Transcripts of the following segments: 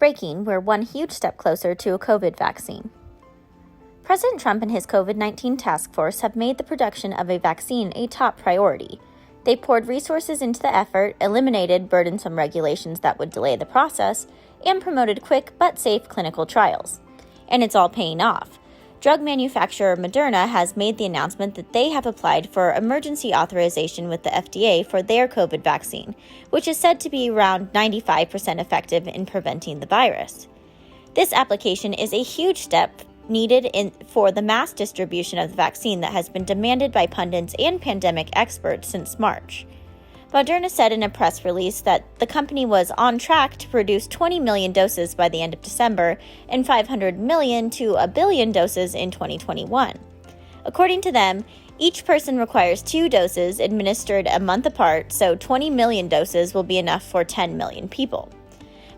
Breaking, we're one huge step closer to a COVID vaccine. President Trump and his COVID-19 task force have made the production of a vaccine a top priority. They poured resources into the effort, eliminated burdensome regulations that would delay the process, and promoted quick but safe clinical trials. And it's all paying off. Drug manufacturer Moderna has made the announcement that they have applied for emergency authorization with the FDA for their COVID vaccine, which is said to be around 95% effective in preventing the virus. This application is a huge step needed for the mass distribution of the vaccine that has been demanded by pundits and pandemic experts since March. Moderna said in a press release that the company was on track to produce 20 million doses by the end of December and 500 million to a billion doses in 2021. According to them, each person requires 2 doses administered a month apart, so 20 million doses will be enough for 10 million people.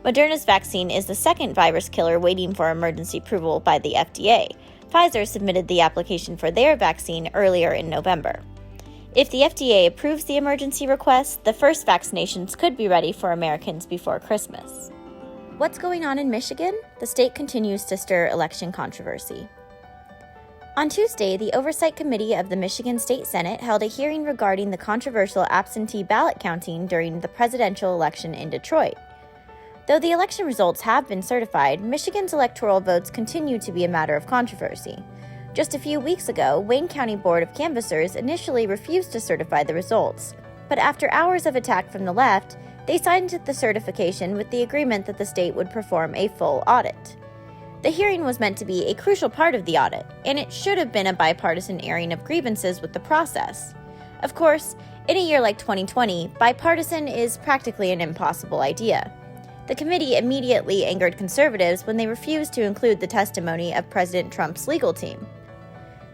Moderna's vaccine is the second virus killer waiting for emergency approval by the FDA. Pfizer submitted the application for their vaccine earlier in November. If the FDA approves the emergency request, the first vaccinations could be ready for Americans before Christmas. What's going on in Michigan? The state continues to stir election controversy. On Tuesday, the Oversight Committee of the Michigan State Senate held a hearing regarding the controversial absentee ballot counting during the presidential election in Detroit. Though the election results have been certified, Michigan's electoral votes continue to be a matter of controversy. Just a few weeks ago, Wayne County Board of Canvassers initially refused to certify the results, but after hours of attack from the left, they signed the certification with the agreement that the state would perform a full audit. The hearing was meant to be a crucial part of the audit, and it should have been a bipartisan airing of grievances with the process. Of course, in a year like 2020, bipartisan is practically an impossible idea. The committee immediately angered conservatives when they refused to include the testimony of President Trump's legal team.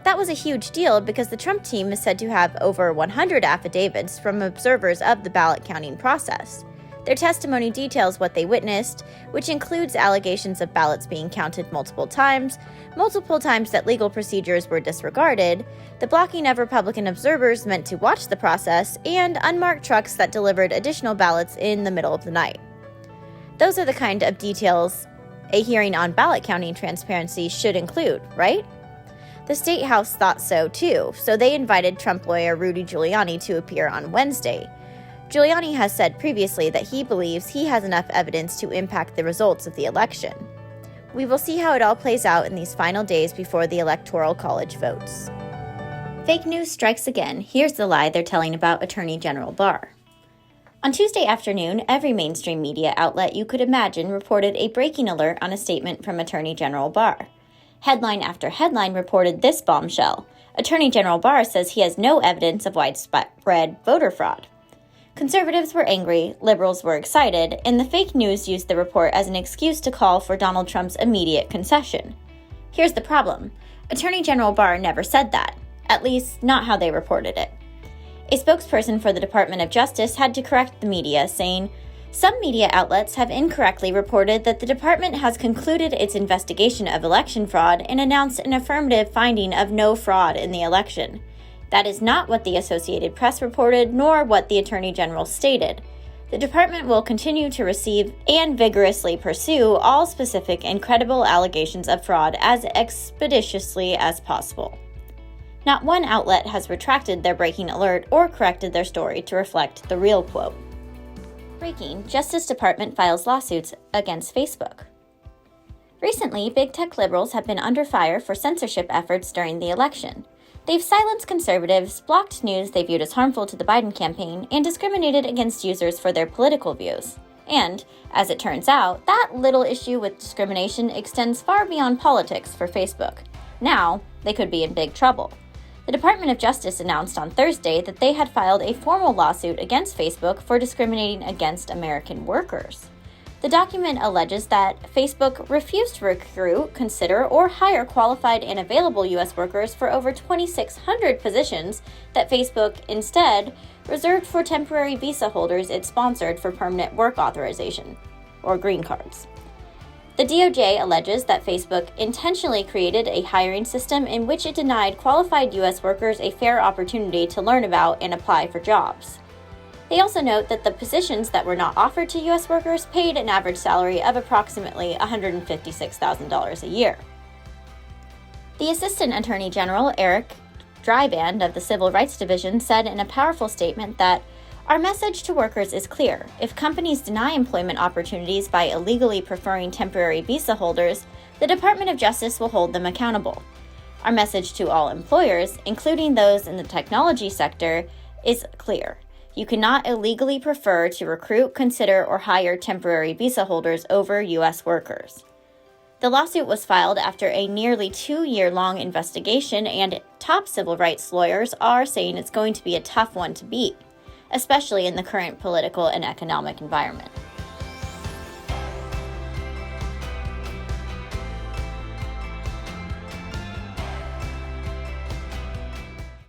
That was a huge deal because the Trump team is said to have over 100 affidavits from observers of the ballot counting process. Their testimony details what they witnessed, which includes allegations of ballots being counted multiple times that legal procedures were disregarded, the blocking of Republican observers meant to watch the process, and unmarked trucks that delivered additional ballots in the middle of the night. Those are the kind of details a hearing on ballot counting transparency should include, right? The State House thought so too, so they invited Trump lawyer Rudy Giuliani to appear on Wednesday. Giuliani has said previously that he believes he has enough evidence to impact the results of the election. We will see how it all plays out in these final days before the Electoral College votes. Fake news strikes again. Here's the lie they're telling about Attorney General Barr. On Tuesday afternoon, every mainstream media outlet you could imagine reported a breaking alert on a statement from Attorney General Barr. Headline after headline reported this bombshell. Attorney General Barr says he has no evidence of widespread voter fraud. Conservatives were angry, liberals were excited, and the fake news used the report as an excuse to call for Donald Trump's immediate concession. Here's the problem. Attorney General Barr never said that, at least not how they reported it. A spokesperson for the Department of Justice had to correct the media, saying, "Some media outlets have incorrectly reported that the department has concluded its investigation of election fraud and announced an affirmative finding of no fraud in the election. That is not what the Associated Press reported, nor what the Attorney General stated. The department will continue to receive and vigorously pursue all specific and credible allegations of fraud as expeditiously as possible." Not one outlet has retracted their breaking alert or corrected their story to reflect the real quote. Breaking, Justice Department files lawsuits against Facebook. Recently, big tech liberals have been under fire for censorship efforts during the election. They've silenced conservatives, blocked news they viewed as harmful to the Biden campaign, and discriminated against users for their political views. And, as it turns out, that little issue with discrimination extends far beyond politics for Facebook. Now, they could be in big trouble. The Department of Justice announced on Thursday that they had filed a formal lawsuit against Facebook for discriminating against American workers. The document alleges that Facebook refused to recruit, consider, or hire qualified and available U.S. workers for over 2,600 positions that Facebook instead reserved for temporary visa holders it sponsored for permanent work authorization, or green cards. The DOJ alleges that Facebook intentionally created a hiring system in which it denied qualified U.S. workers a fair opportunity to learn about and apply for jobs. They also note that the positions that were not offered to U.S. workers paid an average salary of approximately $156,000 a year. The Assistant Attorney General, Eric Dryband of the Civil Rights Division, said in a powerful statement that our message to workers is clear. If companies deny employment opportunities by illegally preferring temporary visa holders, the Department of Justice will hold them accountable. Our message to all employers, including those in the technology sector, is clear. You cannot illegally prefer to recruit, consider, or hire temporary visa holders over U.S. workers. The lawsuit was filed after a nearly 2-year-long investigation, and top civil rights lawyers are saying it's going to be a tough one to beat, especially in the current political and economic environment.